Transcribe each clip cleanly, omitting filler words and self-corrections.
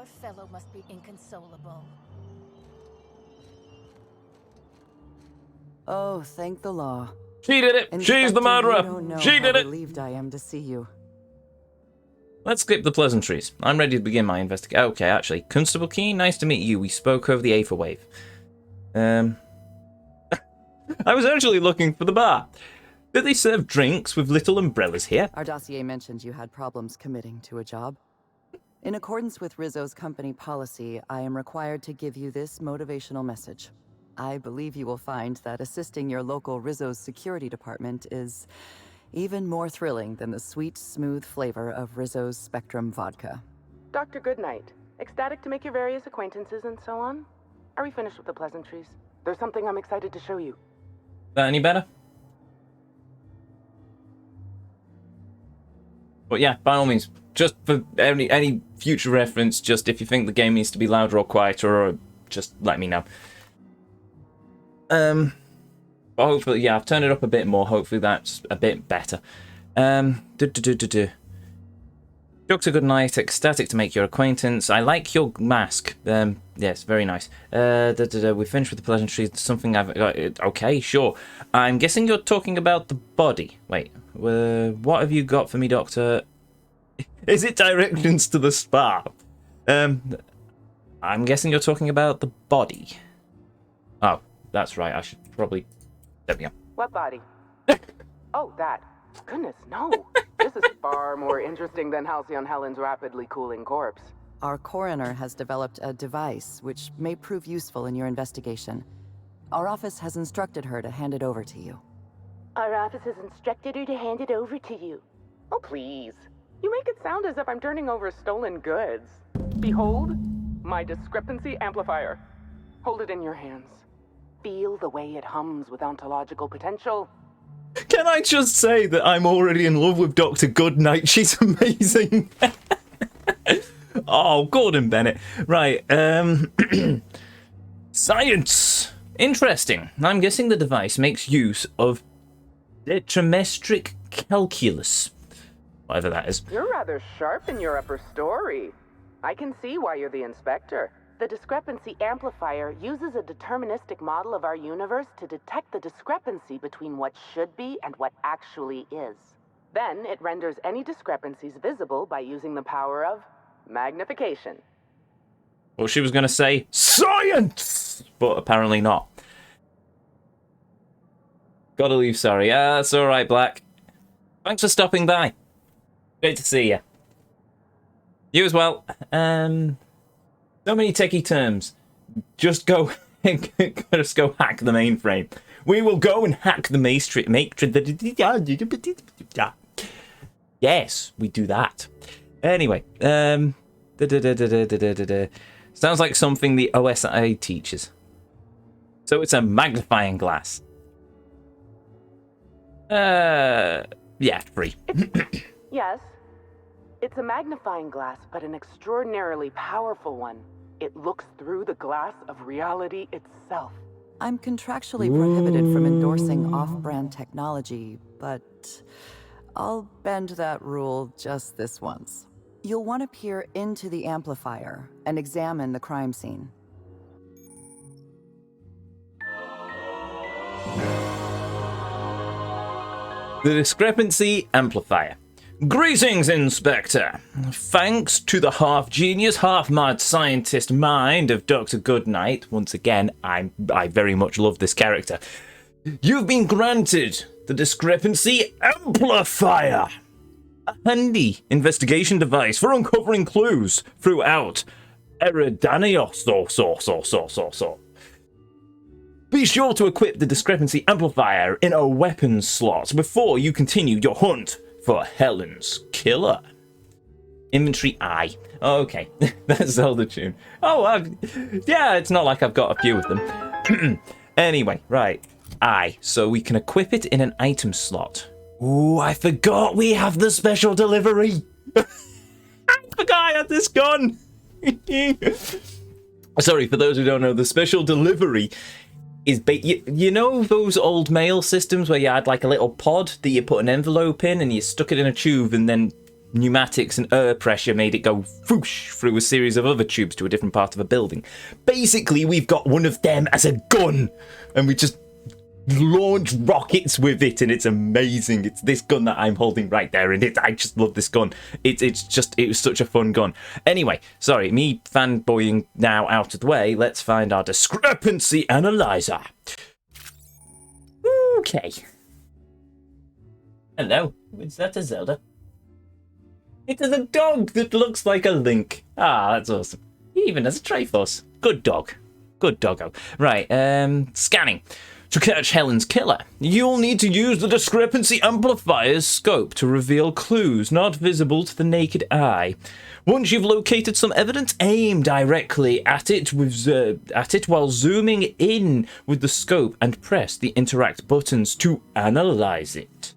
Poor fellow must be inconsolable. Oh, thank the law. She did it! She's the Inspector, murderer! You don't know She how did it! relieved I am to see you. Let's skip the pleasantries. I'm ready to begin my investigation. Okay, actually, Constable Keen, nice to meet you. We spoke over the Aether Wave. I was actually looking for the bar. Do they serve drinks with little umbrellas here? Our dossier mentioned you had problems committing to a job. In accordance with Rizzo's company policy, I am required to give you this motivational message. I believe you will find that assisting your local Rizzo's security department is even more thrilling than the sweet, smooth flavor of Rizzo's Spectrum vodka. Dr. Goodnight, ecstatic to make your various acquaintances and so on? Are we finished with the pleasantries? There's something I'm excited to show you. That any better? But yeah, by all means, just for any future reference, just if you think the game needs to be louder or quieter, or just let me know. But hopefully, yeah, I've turned it up a bit more. Hopefully that's a bit better. Dr. Goodnight, ecstatic to make your acquaintance. I like your mask. Yes, very nice. We finished with the pleasantries. Something I've got. Okay, sure. I'm guessing you're talking about the body. Wait, what have you got for me, Doctor? Is it directions to the spa? I'm guessing you're talking about the body. Oh, that's right. I should probably. There we go. What body? Oh, that. Goodness, no. This is far more interesting than Halcyon Helen's rapidly cooling corpse. Our coroner has developed a device which may prove useful in your investigation. Our office has instructed her to hand it over to you. Our office has instructed her to hand it over to you. Oh, please. You make it sound as if I'm turning over stolen goods. Behold, my Discrepancy Amplifier. Hold it in your hands. Feel the way it hums with ontological potential. Can I just say that I'm already in love with Dr. Goodnight? She's amazing. Oh, Gordon Bennett. Right, science. Interesting. I'm guessing the device makes use of detrimestric calculus. Whatever that is. You're rather sharp in your upper story. I can see why you're the inspector. The Discrepancy Amplifier uses a deterministic model of our universe to detect the discrepancy between what should be and what actually is. Then it renders any discrepancies visible by using the power of magnification. Well, she was going to say science, but apparently not. Gotta leave, sorry. That's all right, Black. Thanks for stopping by. Great to see you. You as well. So many techie terms. Just go hack the mainframe. We will go and hack the matrix. Yes, we do that. Anyway, sounds like something the OSI teaches. So it's a magnifying glass. Yeah, free. Yes. It's a magnifying glass, but an extraordinarily powerful one. It looks through the glass of reality itself. I'm contractually prohibited from endorsing off-brand technology, but I'll bend that rule just this once. You'll want to peer into the amplifier and examine the crime scene. The Discrepancy Amplifier. Greetings, Inspector. Thanks to the half-genius, half-mad scientist mind of Dr. Goodnight, once again, I very much love this character, you've been granted the Discrepancy Amplifier, a handy investigation device for uncovering clues throughout Eridanos. Be sure to equip the Discrepancy Amplifier in a weapons slot before you continue your hunt for Helen's killer. Inventory I. Okay, that's Zelda tune. Oh, yeah, it's not like I've got a few of them. Anyway, right. I. So we can equip it in an item slot. Ooh, I forgot we have the special delivery. I forgot I had this gun. Sorry, for those who don't know, the special delivery is you know those old mail systems where you had like a little pod that you put an envelope in and you stuck it in a tube and then pneumatics and air pressure made it go whoosh through a series of other tubes to a different part of a building. Basically, we've got one of them as a gun, and we just launch rockets with it, and it's amazing. It's this gun that I'm holding right there, and I just love this gun. It was such a fun gun. Anyway, sorry, me fanboying now out of the way. Let's find our discrepancy analyzer. Okay. Hello, is that a Zelda? It is a dog that looks like a Link. Ah, that's awesome. He even has a Triforce. Good dog. Good doggo. Right, scanning. To catch Helen's killer, you'll need to use the Discrepancy Amplifier's scope to reveal clues not visible to the naked eye. Once you've located some evidence, aim directly at it while zooming in with the scope and press the interact buttons to analyze it.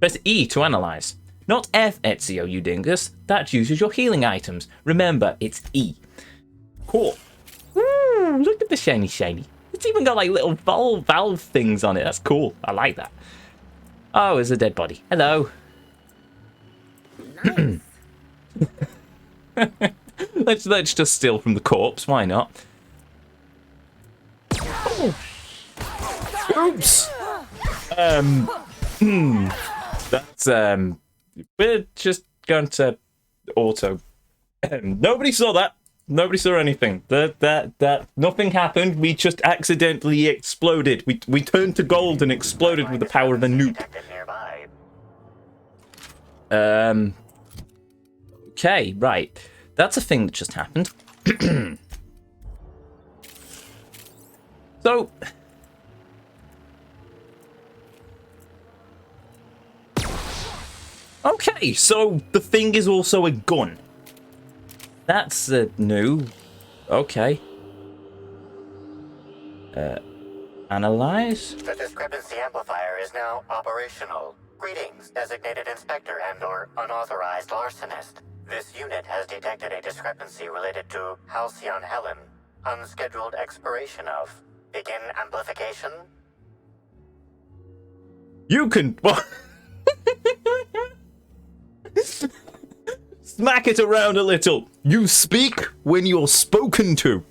Press E to analyze. Not F, Ezio, you dingus. That uses your healing items. Remember, it's E. Cool. Ooh, look at the shiny. It's even got like little valve things on it. That's cool. I like that. Oh, there's a dead body. Hello. Nice. let's just steal from the corpse. Why not? Oops. That's we're just going to auto. Nobody saw that. Nobody saw anything. That nothing happened. We just accidentally exploded. We turned to gold and exploded with the power of a nuke. Okay, right. That's a thing that just happened. So okay, so the thing is also a gun. That's new. Okay. Analyze? The Discrepancy Amplifier is now operational. Greetings, designated inspector and/or unauthorized larcenist. This unit has detected a discrepancy related to Halcyon Helen. Unscheduled expiration of. Begin amplification? You can... Smack it around a little. You speak when you're spoken to.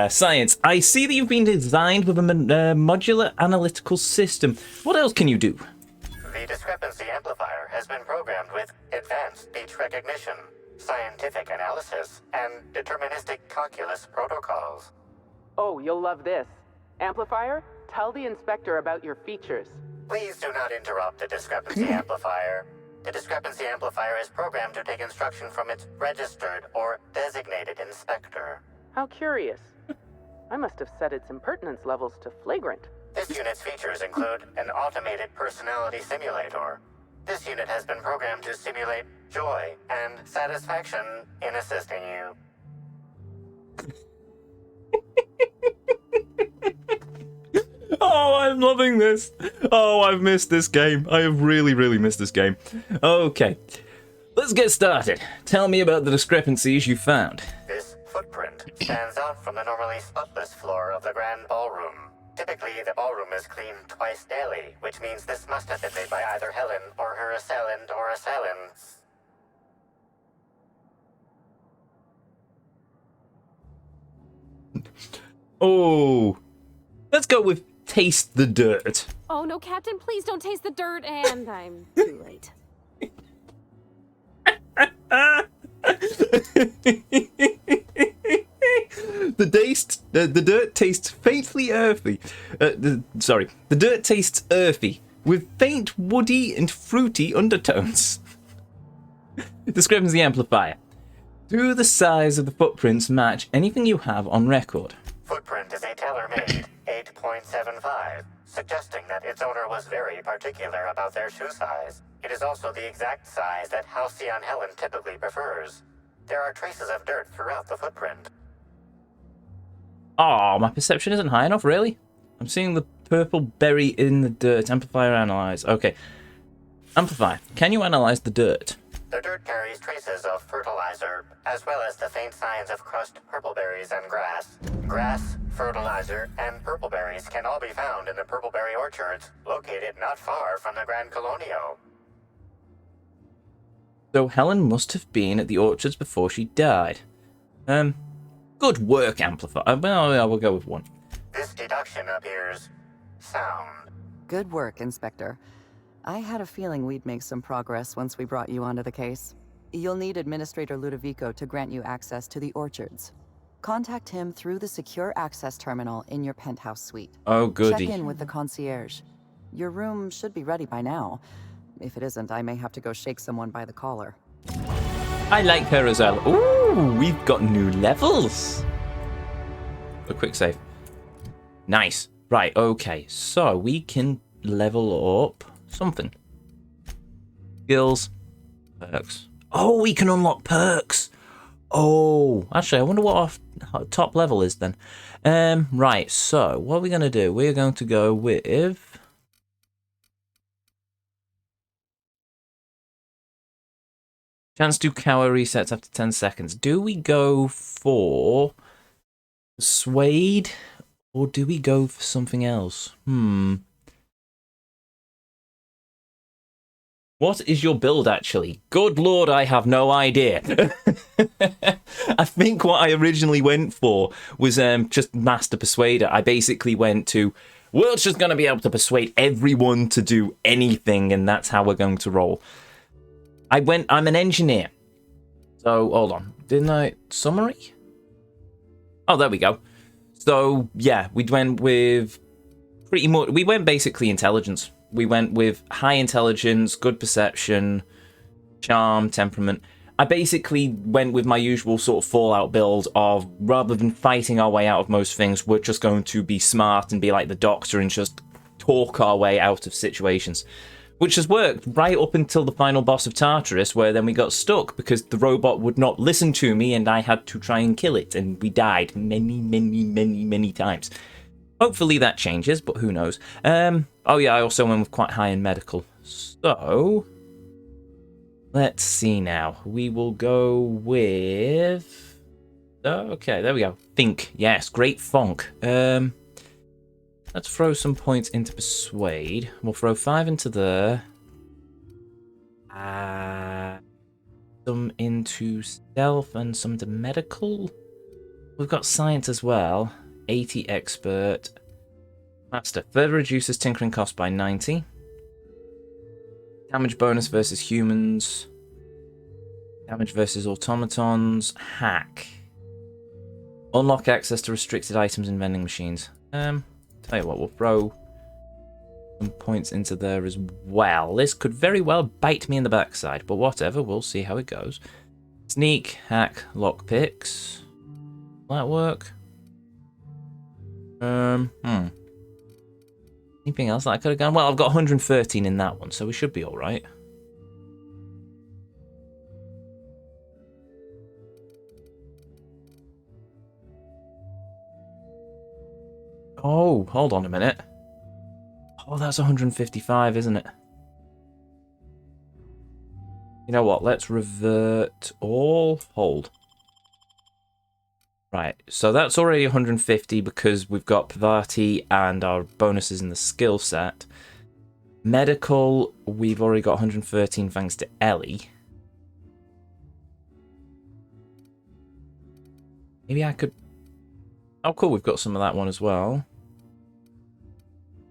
Science. I see that you've been designed with a modular analytical system. What else can you do? The Discrepancy Amplifier has been programmed with advanced speech recognition, scientific analysis, and deterministic calculus protocols. Oh, you'll love this. Amplifier, tell the inspector about your features. Please do not interrupt the Discrepancy Amplifier. The Discrepancy Amplifier is programmed to take instruction from its registered or designated inspector. How curious. I must have set its impertinence levels to flagrant. This unit's features include an automated personality simulator. This unit has been programmed to simulate joy and satisfaction in assisting you. Oh, I'm loving this. Oh, I've missed this game. I have really missed this game. Okay, let's get started. Tell me about the discrepancies you found. This footprint stands out from the normally spotless floor of the grand ballroom. Typically, the ballroom is cleaned twice daily, which means this must have been made by either Helen or her assailant or assailants. Oh, let's go with taste the dirt. Oh no, Captain, please don't taste the dirt, and I'm too late. The dirt tastes faintly earthy. The dirt tastes earthy with faint woody and fruity undertones. Discrepancy Amplifier. Do the size of the footprints match anything you have on record? Footprint is a tailor-made 8.75, suggesting that its owner was very particular about their shoe size. It is also the exact size that Halcyon Helen typically prefers. There are traces of dirt throughout the footprint. Oh, my perception isn't high enough, really? I'm seeing the purple berry in the dirt. Amplifier analyze. Okay. Amplifier, can you analyze the dirt? The dirt carries traces of fertilizer, as well as the faint signs of crushed purpleberries and grass. Grass, fertilizer, and purpleberries can all be found in the purpleberry orchards, located not far from the Grand Colonio. So Helen must have been at the orchards before she died. Good work, Amplifier. Well, I will go with 1. This deduction appears sound. Good work, Inspector. I had a feeling we'd make some progress once we brought you onto the case. You'll need Administrator Ludovico to grant you access to the orchards. Contact him through the secure access terminal in your penthouse suite. Oh, goody. Check in with the concierge. Your room should be ready by now. If it isn't, I may have to go shake someone by the collar. I like her as well. Ooh, we've got new levels. A quick save. Nice. Right, okay. So we can level up something. Skills. Perks. Oh, we can unlock perks. Oh, actually, I wonder what our top level is then. Right, so what are we going to do? We're going to go with... Chance to cower resets after 10 seconds. Do we go for Persuade or do we go for something else? What is your build, actually? Good lord, I have no idea. I think what I originally went for was just Master Persuader. I basically went to, we're just going to be able to persuade everyone to do anything, and that's how we're going to roll. I'm an engineer. So, hold on. Didn't I? Summary? Oh, there we go. So, yeah, we went with pretty much, we went basically intelligence. We went with high intelligence, good perception, charm, temperament. I basically went with my usual sort of Fallout build of, rather than fighting our way out of most things, we're just going to be smart and be like the Doctor and just talk our way out of situations. Which has worked right up until the final boss of Tartarus, where then we got stuck because the robot would not listen to me and I had to try and kill it, and we died many times. Hopefully that changes, but who knows. Oh yeah, I also went with quite high in medical. So, let's see now. We will go with... Okay, there we go. Think. Yes, great funk. Let's throw some points into Persuade. We'll throw 5 into there. Some into Stealth and some to Medical. We've got Science as well. 80 Expert. Master. Further reduces Tinkering cost by 90. Damage bonus versus humans. Damage versus automatons. Hack. Unlock access to restricted items and vending machines. Tell you what, we'll throw some points into there as well. This could very well bite me in the backside, but whatever, we'll see how it goes. Sneak, hack, lockpicks. Will that work? Anything else that I could have gone? Well, I've got 113 in that one, so we should be alright. Oh, hold on a minute. Oh, that's 155, isn't it? You know what? Let's revert all. Hold. Right, so that's already 150 because we've got Pavati and our bonuses in the skill set. Medical, we've already got 113 thanks to Ellie. Maybe I could... Oh, cool, we've got some of that one as well.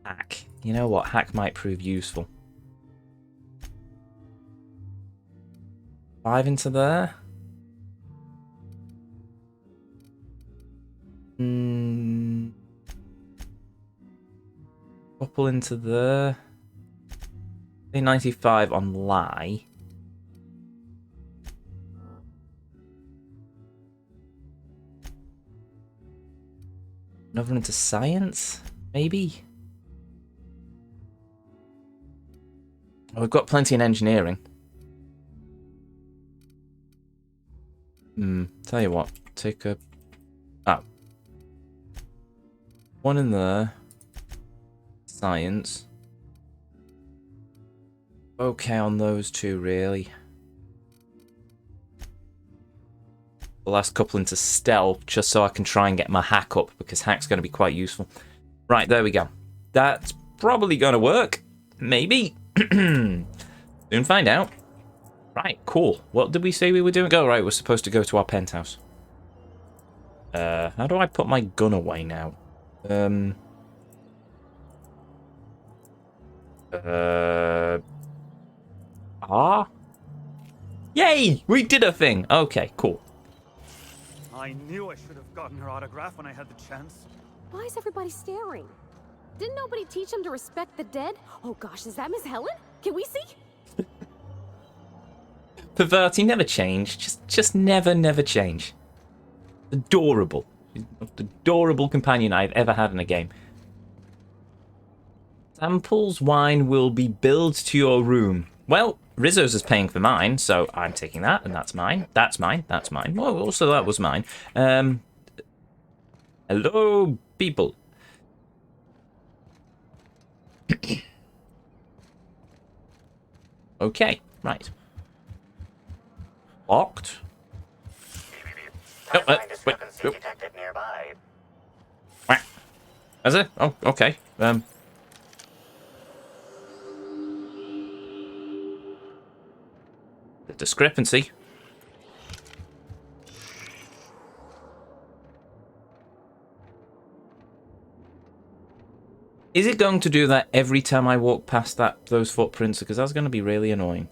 Hack. You know what? Hack might prove useful. 5 into there. Couple into there. 95 on lie. Another into science, maybe? Oh, we've got plenty in engineering. Tell you what, take a... Oh. 1 in there. Science. Okay on those two, really. The last couple into stealth, just so I can try and get my hack up, because hack's going to be quite useful. Right, there we go. That's probably going to work. Maybe. Soon find out. Right, cool. What did we say we were doing? Oh, right, we're supposed to go to our penthouse. How do I put my gun away now? Yay! We did a thing! Okay, cool. I knew I should have gotten her autograph when I had the chance. Why is everybody staring? Didn't nobody teach them to respect the dead? Oh gosh, is that Miss Helen? Can we see? Perverty never change. Just never change. Adorable. Most adorable companion I've ever had in a game. Samples wine will be billed to your room. Well, Rizzo's is paying for mine, so I'm taking that, and that's mine. That's mine. That's mine. Oh, also that was mine. Hello, people. Okay, right. Locked. Timeline discrepancy detected nearby. Is it? Oh, okay. The discrepancy. Is it going to do that every time I walk past those footprints? Because that's going to be really annoying.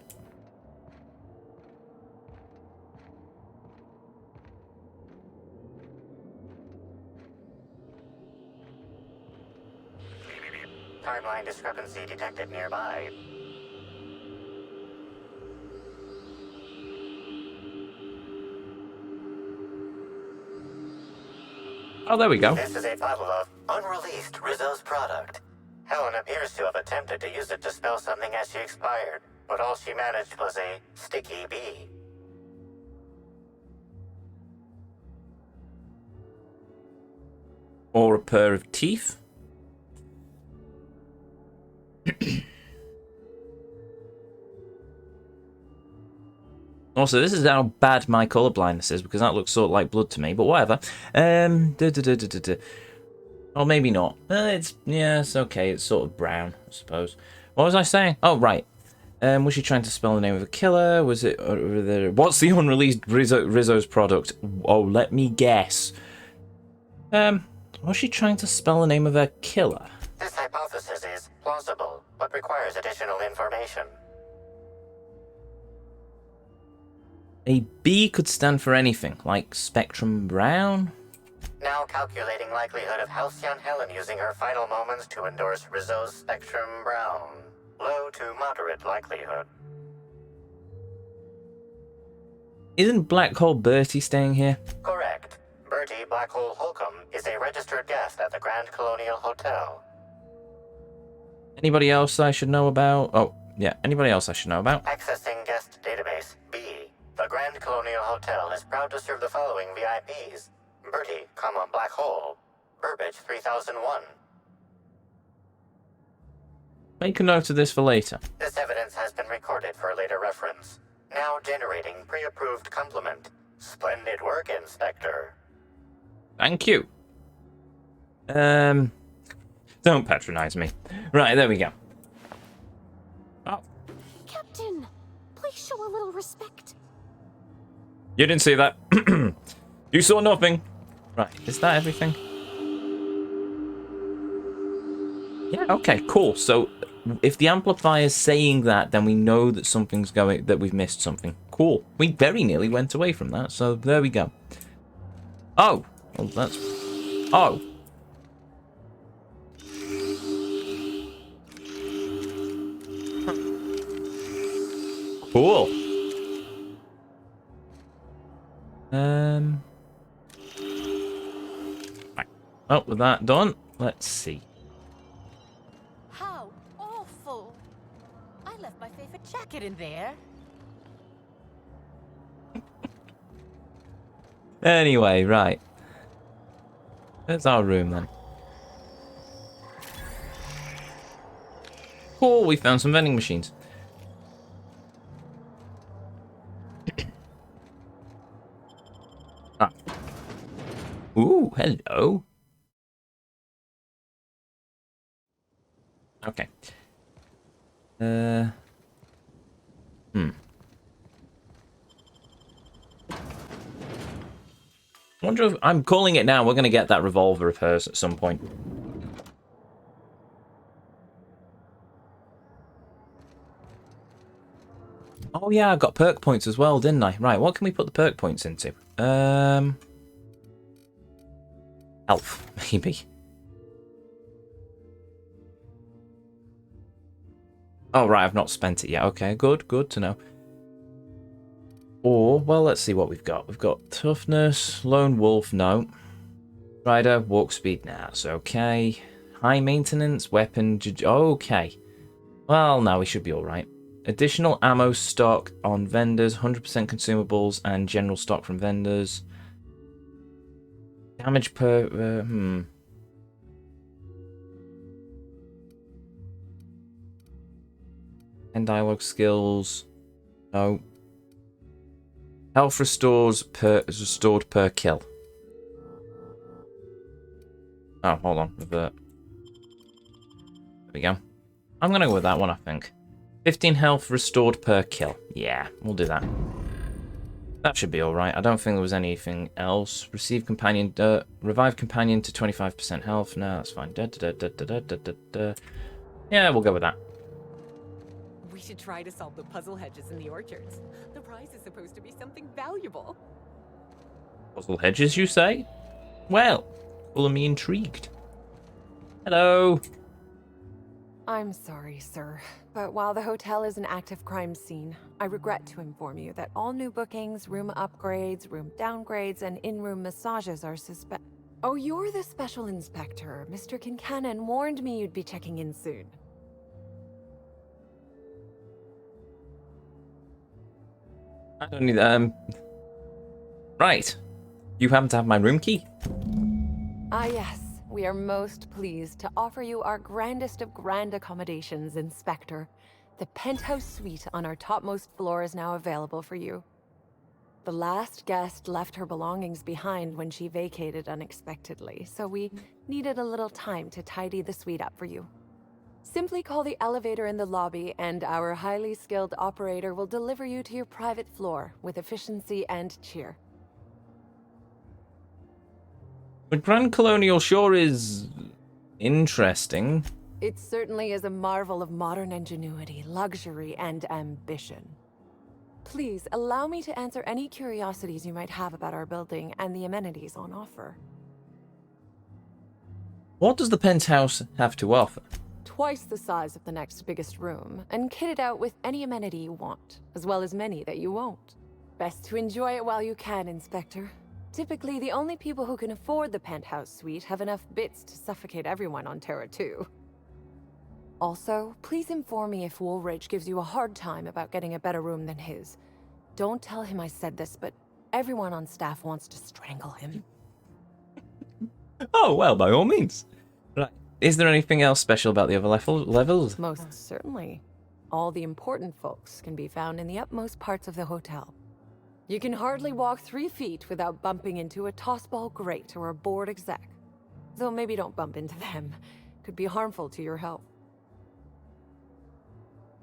Timeline discrepancy detected nearby. Oh, there we go. This is a bottle of unreleased Rizzo's product. Helen appears to have attempted to use it to spell something as she expired, but all she managed was a sticky bee. Or a pair of teeth. Also, this is how bad my colorblindness is, because that looks sort of like blood to me, but whatever. Or maybe not. It's okay. It's sort of brown, I suppose. What was I saying? Oh, right. Was she trying to spell the name of a killer? Was it... what's the unreleased Rizzo's product? Oh, let me guess. Was she trying to spell the name of a killer? This hypothesis is plausible, but requires additional information. A B could stand for anything, like Spectrum Brown? Now calculating likelihood of Halcyon Helen using her final moments to endorse Rizzo's Spectrum Brown. Low to moderate likelihood. Isn't Black Hole Bertie staying here? Correct. Bertie Black Hole Holcomb is a registered guest at the Grand Colonial Hotel. Anybody else I should know about? Oh, yeah, anybody else I should know about? Accessing guest database B. The Grand Colonial Hotel is proud to serve the following VIPs. Bertie, Black Hole. Burbage 3001. Make a note of this for later. This evidence has been recorded for later reference. Now generating pre-approved compliment. Splendid work, Inspector. Thank you. Don't patronize me. Right, there we go. Oh, Captain, please show a little respect. you didn't see that. You saw nothing. Right, is that everything? Yeah, okay, cool. So, if the amplifier's saying that, then we know that something's going, that we've missed something. Cool. We very nearly went away from that, so there we go. Oh, well, that's... Oh. Cool. Right. Oh, with that done, let's see. How awful! I left my favorite jacket in there. Anyway, right. There's our room then. Cool, we found some vending machines. Ah. Ooh, hello. Okay. I wonder if I'm calling it now. We're going to get that revolver of hers at some point. Oh yeah, I got perk points as well, didn't I? Right, what can we put the perk points into? Health, maybe. Oh right, I've not spent it yet. Okay, good to know. Or, well, let's see what we've got. We've got toughness, lone wolf, no. Rider, walk speed, nah, it's okay. High maintenance, weapon, okay. Well, no, we should be alright. Additional ammo stock on vendors, 100% consumables, and general stock from vendors. Damage per... And dialogue skills. No. Health restored per kill. Oh, hold on. Revert. There we go. I'm going to go with that one, I think. 15 health restored per kill. Yeah, we'll do that. That should be alright. I don't think there was anything else. Receive companion... revive companion to 25% health. No, that's fine. Yeah, we'll go with that. We should try to solve the puzzle hedges in the orchards. The prize is supposed to be something valuable. Puzzle hedges, you say? Well, full of me intrigued. Hello. I'm sorry, sir, but while the hotel is an active crime scene, I regret to inform you that all new bookings, room upgrades, room downgrades, and in-room massages are suspect. Oh, you're the special inspector. Mr. Kincannon warned me you'd be checking in soon. I don't need right. You happen to have my room key? Ah, yes. We are most pleased to offer you our grandest of grand accommodations, Inspector. The penthouse suite on our topmost floor is now available for you. The last guest left her belongings behind when she vacated unexpectedly, so we needed a little time to tidy the suite up for you. Simply call the elevator in the lobby, and our highly skilled operator will deliver you to your private floor with efficiency and cheer. The Grand Colonial sure is interesting. It certainly is a marvel of modern ingenuity, luxury, and ambition. Please allow me to answer any curiosities you might have about our building and the amenities on offer. What does the penthouse have to offer? Twice the size of the next biggest room, and kitted out with any amenity you want, as well as many that you won't. Best to enjoy it while you can, Inspector. Typically, the only people who can afford the penthouse suite have enough bits to suffocate everyone on Terra 2. Also, please inform me if Woolridge gives you a hard time about getting a better room than his. Don't tell him I said this, but everyone on staff wants to strangle him. Oh, well, by all means. Right. Is there anything else special about the other levels? Most certainly. All the important folks can be found in the utmost parts of the hotel. You can hardly walk 3 feet without bumping into a tossball grate or a bored exec. Though maybe don't bump into them. Could be harmful to your health.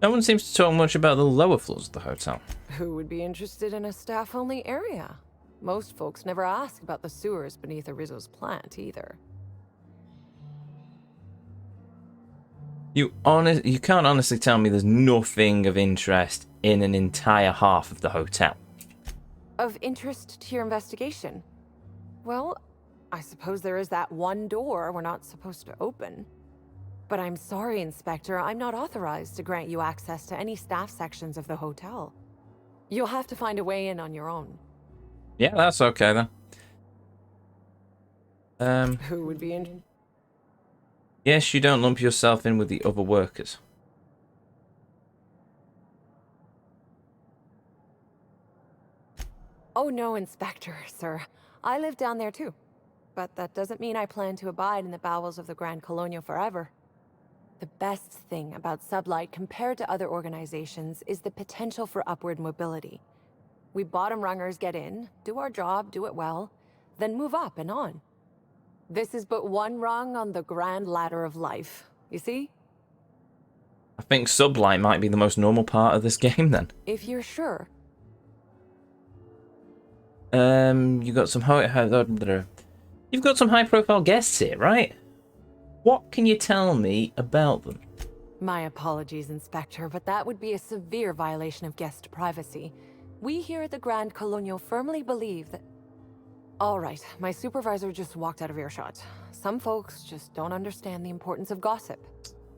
No one seems to talk much about the lower floors of the hotel. Who would be interested in a staff-only area? Most folks never ask about the sewers beneath Rizzo's plant, either. You can't honestly tell me there's nothing of interest in an entire half of the hotel. Of interest to your investigation? Well, I suppose there is that one door we're not supposed to open. But I'm sorry, Inspector, I'm not authorized to grant you access to any staff sections of the hotel. You'll have to find a way in on your own. Yeah, that's okay then. Who would be in? Yes, you don't lump yourself in with the other workers. Oh no, Inspector, sir. I live down there too. But that doesn't mean I plan to abide in the bowels of the Grand Colonial forever. The best thing about Sublight compared to other organizations is the potential for upward mobility. We bottom rungers get in, do our job, do it well, then move up and on. This is but one rung on the grand ladder of life, you see? I think Sublight might be the most normal part of this game then. If you're sure. You got some you've got some high-profile guests here, right? What can you tell me about them? My apologies, Inspector, but that would be a severe violation of guest privacy. We here at the Grand Colonial firmly believe that... All right, my supervisor just walked out of earshot. Some folks just don't understand the importance of gossip.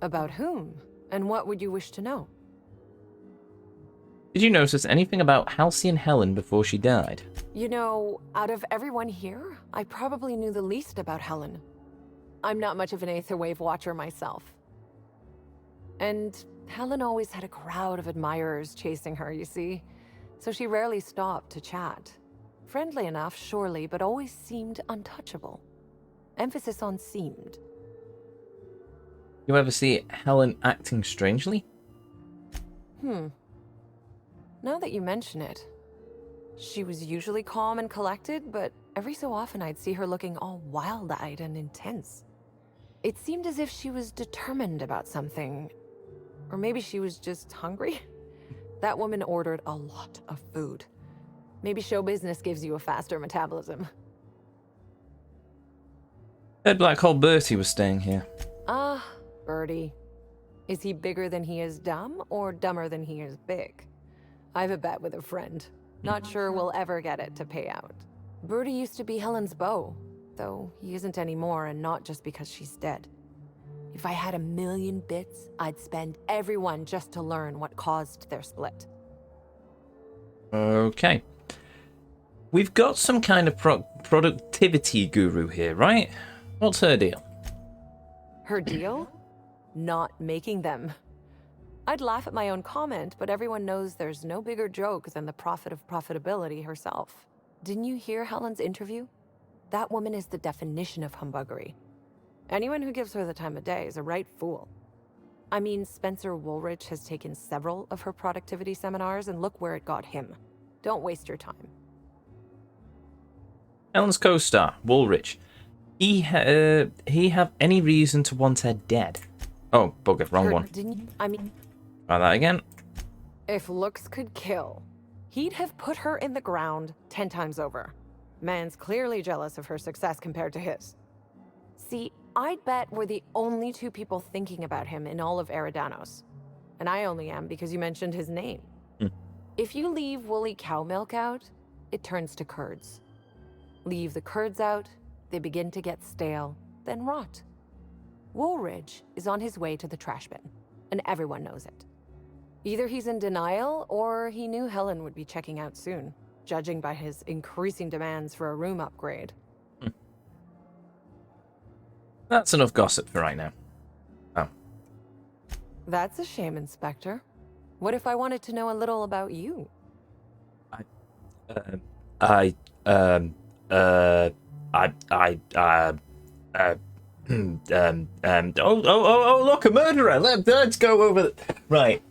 About whom? And what would you wish to know? Did you notice anything about Halcyon Helen before she died? You know, out of everyone here, I probably knew the least about Helen. I'm not much of an Aetherwave watcher myself. And Helen always had a crowd of admirers chasing her, you see. So she rarely stopped to chat. Friendly enough, surely, but always seemed untouchable. Emphasis on seemed. You ever see Helen acting strangely? Now that you mention it, she was usually calm and collected, but every so often I'd see her looking all wild-eyed and intense. It seemed as if she was determined about something. Or maybe she was just hungry. That woman ordered a lot of food. Maybe show business gives you a faster metabolism. Head Black Hole Bertie was staying here. Ah, Bertie. Is he bigger than he is dumb, or dumber than he is big? I have a bet with a friend. Not sure we'll ever get it to pay out. Bertie used to be Helen's beau, though he isn't anymore, and not just because she's dead. If I had 1,000,000 bits, I'd spend every one just to learn what caused their split. Okay. We've got some kind of productivity guru here, right? What's her deal? Her deal? Not making them. I'd laugh at my own comment, but everyone knows there's no bigger joke than the prophet of profitability herself. Didn't you hear Helen's interview? That woman is the definition of humbuggery. Anyone who gives her the time of day is a right fool. I mean, Spencer Woolrich has taken several of her productivity seminars, and look where it got him. Don't waste your time. Helen's co-star, Woolrich. He have any reason to want her dead? Oh, bugger, wrong one. Try that again. If looks could kill, he'd have put her in the ground 10 times over. Man's clearly jealous of her success compared to his. See, I'd bet we're the only two people thinking about him in all of Eridanos. And I only am because you mentioned his name. If you leave woolly cow milk out, it turns to curds. Leave the curds out, they begin to get stale, then rot. Woolridge is on his way to the trash bin, and everyone knows it. Either he's in denial, or he knew Helen would be checking out soon, judging by his increasing demands for a room upgrade. That's enough gossip for right now. Oh. That's a shame, Inspector. What if I wanted to know a little about you? Look, a murderer! Let's go over the... Right.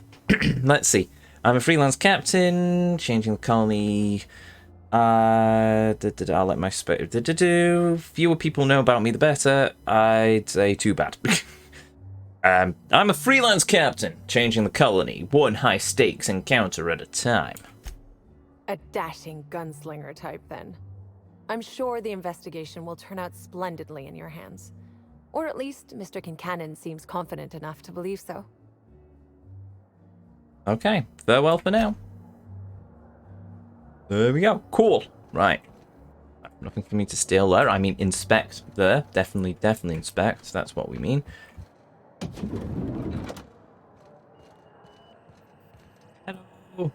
Let's see. I'm a freelance captain, changing the colony. I'll let my fewer people know about me, the better. I'd say too bad. I'm a freelance captain, changing the colony, one high-stakes encounter at a time. A dashing gunslinger type, then. I'm sure the investigation will turn out splendidly in your hands. Or at least Mr. Kincannon seems confident enough to believe so. Okay, farewell for now. There we go. Cool. Right. Nothing for me to steal there. I mean, inspect there. Definitely inspect. That's what we mean. Hello.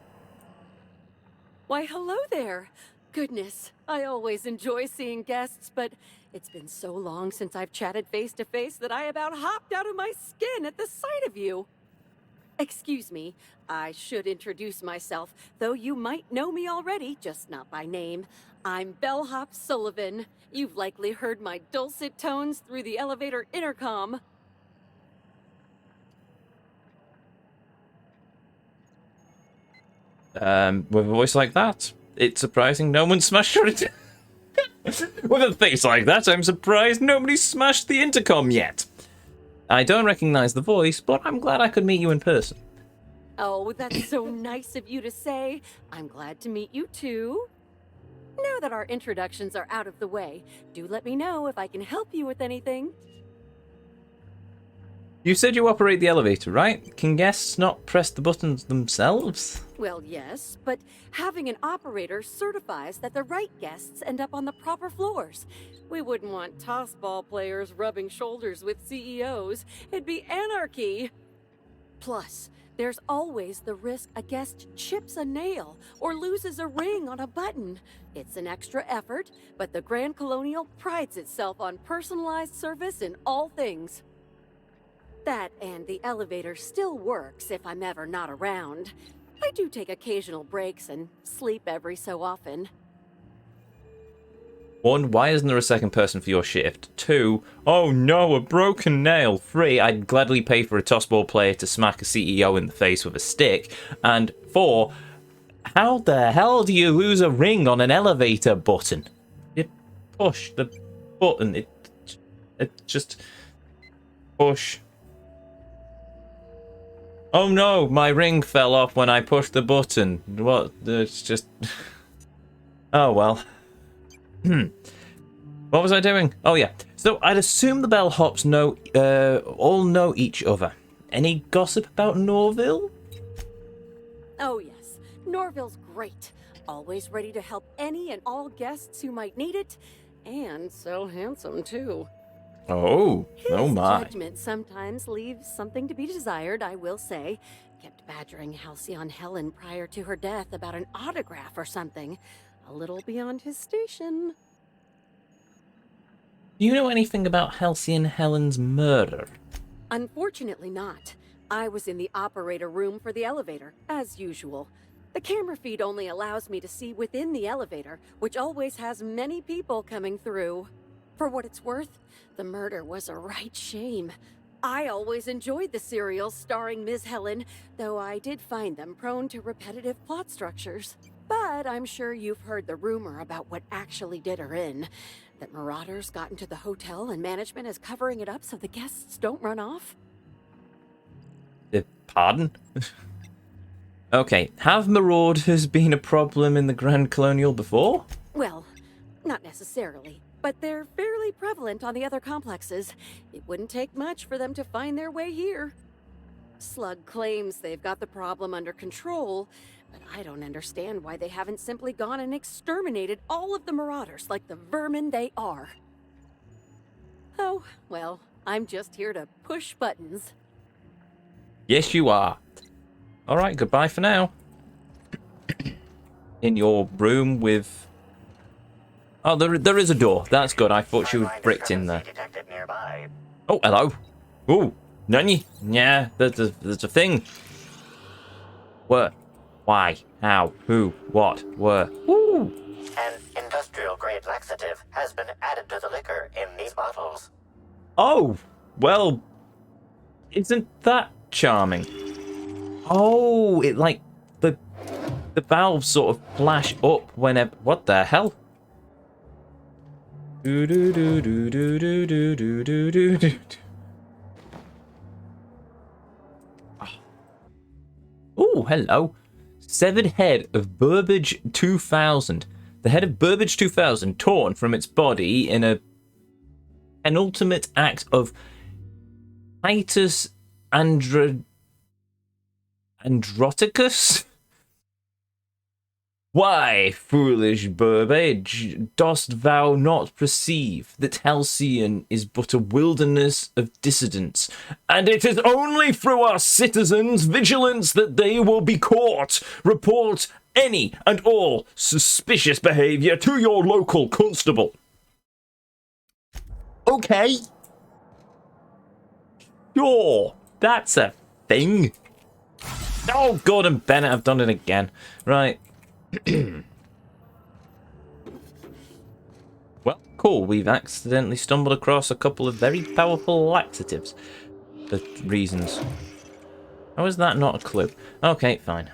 Why, hello there. Goodness, I always enjoy seeing guests, but it's been so long since I've chatted face to face that I about hopped out of my skin at the sight of you. Excuse me, I should introduce myself, though you might know me already, just not by name. I'm Bellhop Sullivan. You've likely heard my dulcet tones through the elevator intercom. With a voice like that, it's surprising no one smashed it. With a face like that, I'm surprised nobody smashed the intercom yet. I don't recognize the voice, but I'm glad I could meet you in person. Oh, that's so nice of you to say. I'm glad to meet you too. Now that our introductions are out of the way, do let me know if I can help you with anything. You said you operate the elevator, right? Can guests not press the buttons themselves? Well, yes, but having an operator certifies that the right guests end up on the proper floors. We wouldn't want tossball players rubbing shoulders with CEOs. It'd be anarchy. Plus, there's always the risk a guest chips a nail or loses a ring on a button. It's an extra effort, but the Grand Colonial prides itself on personalized service in all things. That and the elevator still works if I'm ever not around. I do take occasional breaks and sleep every so often. 1, why isn't there a second person for your shift? 2, oh no, a broken nail. 3, I'd gladly pay for a tossball player to smack a CEO in the face with a stick. And 4, how the hell do you lose a ring on an elevator button? You push the button. It just push. Oh no, my ring fell off when I pushed the button. What? It's just... Oh well. What was I doing? Oh yeah. So I'd assume the bellhops all know each other. Any gossip about Norville? Oh yes, Norville's great. Always ready to help any and all guests who might need it. And so handsome too. Oh, oh my. His judgment sometimes leaves something to be desired, I will say. Kept badgering Halcyon Helen prior to her death about an autograph or something. A little beyond his station. Do you know anything about Halcyon Helen's murder? Unfortunately not. I was in the operator room for the elevator, as usual. The camera feed only allows me to see within the elevator, which always has many people coming through. For what it's worth, the murder was a right shame. I always enjoyed the serials starring Ms. Helen, though I did find them prone to repetitive plot structures. But I'm sure you've heard the rumor about what actually did her in. That marauders got into the hotel and management is covering it up so the guests don't run off. Pardon? Okay, have marauders been a problem in the Grand Colonial before? Well, not necessarily. But they're fairly prevalent on the other complexes. It wouldn't take much for them to find their way here. Slug claims they've got the problem under control, but I don't understand why they haven't simply gone and exterminated all of the marauders like the vermin they are. Oh, well, I'm just here to push buttons. Yes, you are. All right, goodbye for now. In your room with... Oh, there is a door. That's good. I thought she was bricked in there. Oh, hello. Oh, nani? Yeah, there's a thing. Where? Why? How? Who? What? Where? Woo! An industrial-grade laxative has been added to the liquor in these bottles. Oh, well, isn't that charming? Oh, it like the valves sort of flash up whenever. What the hell? Do do do do do do do do do do do. Oh, hello. Severed head of Burbage 2000. The head of Burbage 2000 torn from its body in a penultimate act of Titus Androticus? Why, foolish Burbage, dost thou not perceive that Halcyon is but a wilderness of dissidents, and it is only through our citizens' vigilance that they will be caught? Report any and all suspicious behavior to your local constable. Okay. Sure, that's a thing. Oh, Gordon Bennett, I've done it again. Right. Well, cool. We've accidentally stumbled across a couple of very powerful laxatives. For reasons. How is that not a clue? Okay, fine.